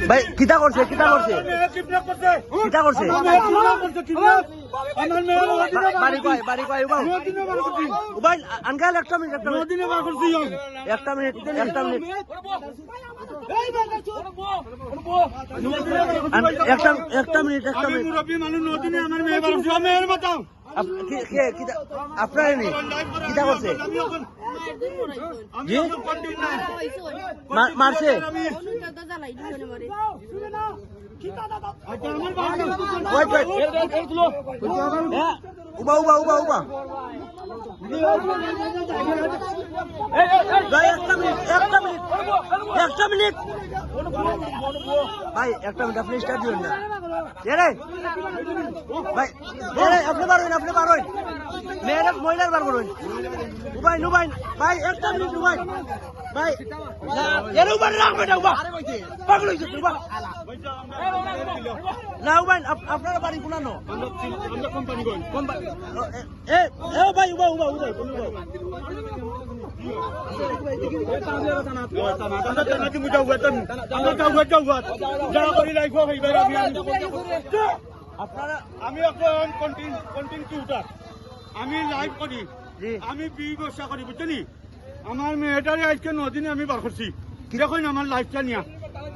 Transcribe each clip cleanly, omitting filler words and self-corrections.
ভাই কিতা করছে কিতা করছে কিতা করছে বাড়ি কয় বাড়ি কয় উবাই আনকাল একটা মিনিট একটা মিনিট একটা মিনিট একটা মিনিট একটা মিনিট একটা মিনিট আপনার কিতা করছে জি মারছে উবা উবা উবা উবা একটা মিনিট একটা মিনিট একটা মিনিট ভাই একটা মিনিট আপনি স্টার্ট দিবেন না রে ভাই আপনি পারবেন আপনি পারবেন মেয়েরা মহিলার বার করবেন উবাই নুবাই ভাই একটা মিনিট উবাই ভাই এর উপর রাখবেন না উবা পাগল হইছে উবা না উবাই আপনার বাড়ি কোনানো আমরা কোম্পানি কই কোম্পানি এ ভাই উবা উবা উবা আমি এখন কন্টিনিউটার আমি লাইভ করি আমি ব্যবসা করি বুঝলি আমার মেয়েটারে আজকে নদিনে আমি বার করছি কিরকম আমার লাইফটা নিয়া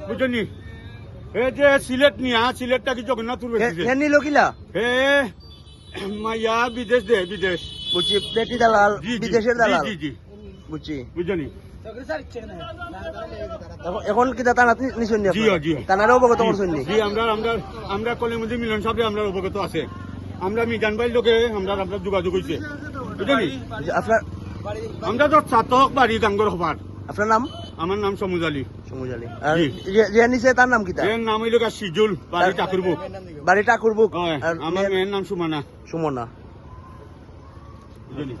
বুঝলি এই যে সিলেট নিয়া সিলেটটা কি জগন্নাথপুর নিল কিলা হে মাইয়া বিদেশ দে বিদেশ বুঝছি পেটি দালাল বিদেশের দালাল জি জি বুঝছি বুঝলি এখন কিতা তানা নিছেন নি জি জি তানারে অবগত করছেন নি জি আমরা আমরা আমরা কলিমুদ্দি মিলন সাহেব আমরা অবগত আছে আমরা মিজান ভাই লোকে আমরা আপনার যোগাযোগ হয়েছে বুঝলি আপনার আমরা তো ছাতক বাড়ি ডাঙ্গর হবার আপনার নাম আমার নাম সমুজ আলী সমুজ আলী আর যে নিছে তার নাম কিতা এর নাম হইল সিজুল বাড়ি ঠাকুরবুক বাড়ি ঠাকুরবুক আমার মেয়ের নাম সুমনা সুমনা বুঝলি